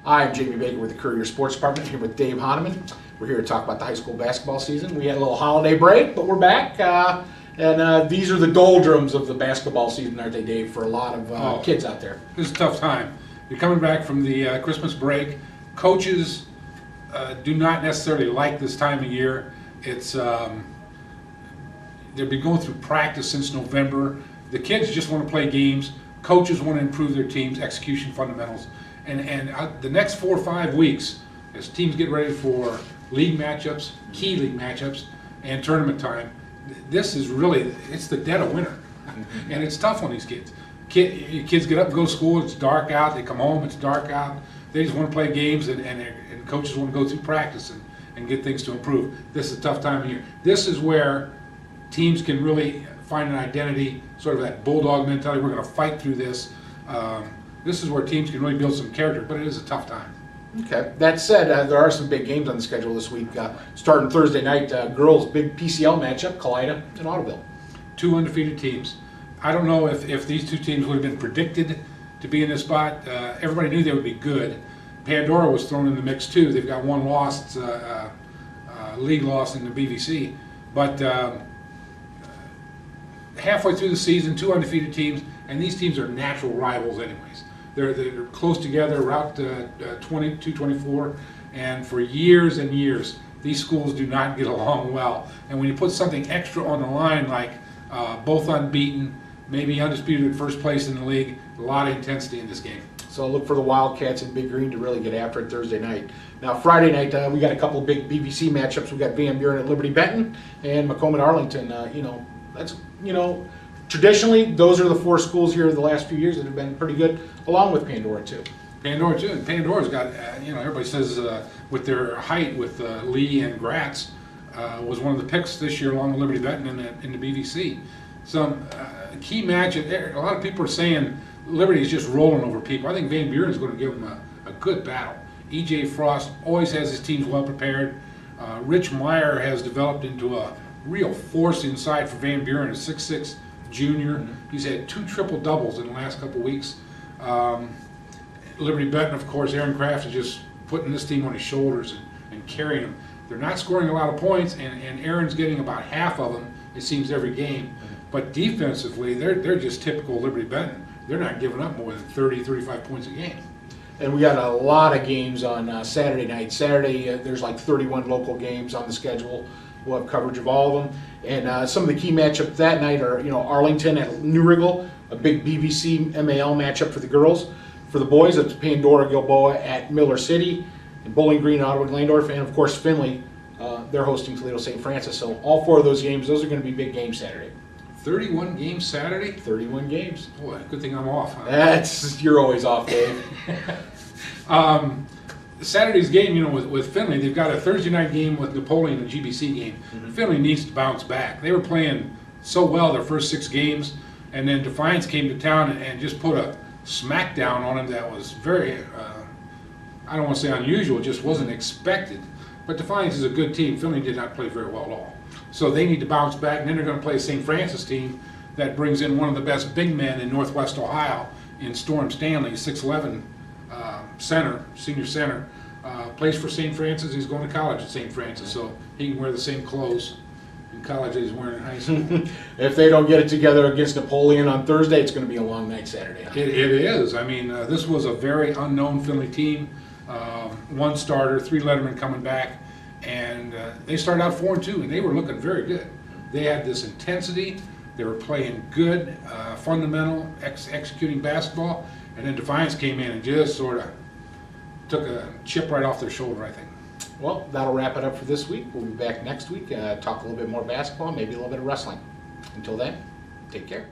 I'm Jamie Baker with the Courier Sports Department, here with Dave Hanneman. We're here to talk about the high school basketball season. We had a little holiday break, but we're back. These are the doldrums of the basketball season, aren't they, Dave, for a lot of kids out there? This is a tough time. You're coming back from the Christmas break. Coaches do not necessarily like this time of year. It's they've been going through practice since November. The kids just want to play games. Coaches want to improve their teams, execution fundamentals. And the next 4 or 5 weeks, as teams get ready for league matchups, key league matchups, and tournament time, this is really, it's the dead of winter. And it's tough on these kids. Kids get up and go to school, it's dark out, they come home, it's dark out. They just want to play games, and coaches want to go through practice and get things to improve. This is a tough time of year. This is where teams can really find an identity, sort of that bulldog mentality. We're going to fight through this. This is where teams can really build some character, but it is a tough time. Okay. That said, there are some big games on the schedule this week. Starting Thursday night, girls' big PCL matchup, Kalida and Ottoville. 2 undefeated teams. I don't know if these 2 teams would have been predicted to be in this spot. Everybody knew they would be good. Pandora was thrown in the mix too. They've got 1 loss, league loss in the BVC. But halfway through the season, 2 undefeated teams, and these teams are natural rivals anyways. They're close together, Route 224, and for years and years, these schools do not get along well. And when you put something extra on the line, like both unbeaten, maybe undisputed at first place in the league, a lot of intensity in this game. So look for the Wildcats in Big Green to really get after it Thursday night. Now Friday night, we got a couple of big BVC matchups. We got Van Buren at Liberty Benton and Macomb at Arlington. That's traditionally those are the 4 schools here the last few years that have been pretty good, along with Pandora too. Pandora too. And Pandora's got everybody says with their height with Lee and Gratz was one of the picks this year along with Liberty Benton in the BVC. Some key match. A lot of people are saying Liberty is just rolling over people. I think Van Buren is going to give them a good battle. E.J. Frost always has his teams well prepared. Rich Meyer has developed into a real force inside for Van Buren, a 6'6" junior. He's had 2 triple-doubles in the last couple weeks. Liberty Benton, of course, Aaron Kraft is just putting this team on his shoulders and carrying them. They're not scoring a lot of points, and Aaron's getting about half of them, it seems, every game. But defensively, they're just typical Liberty Benton. They're not giving up more than 30, 35 points a game. And we got a lot of games on Saturday night. Saturday, there's like 31 local games on the schedule. We'll have coverage of all of them. And some of the key matchups that night are, Arlington at New Riggle, a big BVC MAL matchup for the girls. For the boys, it's Pandora Gilboa at Miller City, and Bowling Green, Ottawa, Glandorf, and of course Findlay. They're hosting Toledo St. Francis. So all 4 of those games, those are going to be big games Saturday. 31 games Saturday? 31 games. Boy, good thing I'm off. Huh? You're always off, Dave. Saturday's game, with Findlay, they've got a Thursday night game with Napoleon, a GBC game. Findlay needs to bounce back. They were playing so well their first 6 games, and then Defiance came to town and just put a smackdown on them that was very, I don't want to say unusual, it just wasn't expected. But Defiance is a good team. Findlay did not play very well at all. So they need to bounce back, and then they're going to play a St. Francis team that brings in one of the best big men in Northwest Ohio in Storm Stanley, 6'11", center, senior center. Plays for St. Francis. He's going to college at St. Francis, so he can wear the same clothes in college that he's wearing in high school. If they don't get it together against Napoleon on Thursday, it's going to be a long night Saturday. It is. I mean, this was a very unknown Findlay team. 1 starter, 3 lettermen coming back, and they started out 4-2, and they were looking very good. They had this intensity. They were playing good, fundamental, executing basketball, and then Defiance came in and just sort of took a chip right off their shoulder, I think. Well, that'll wrap it up for this week. We'll be back next week, talk a little bit more basketball, maybe a little bit of wrestling. Until then, take care.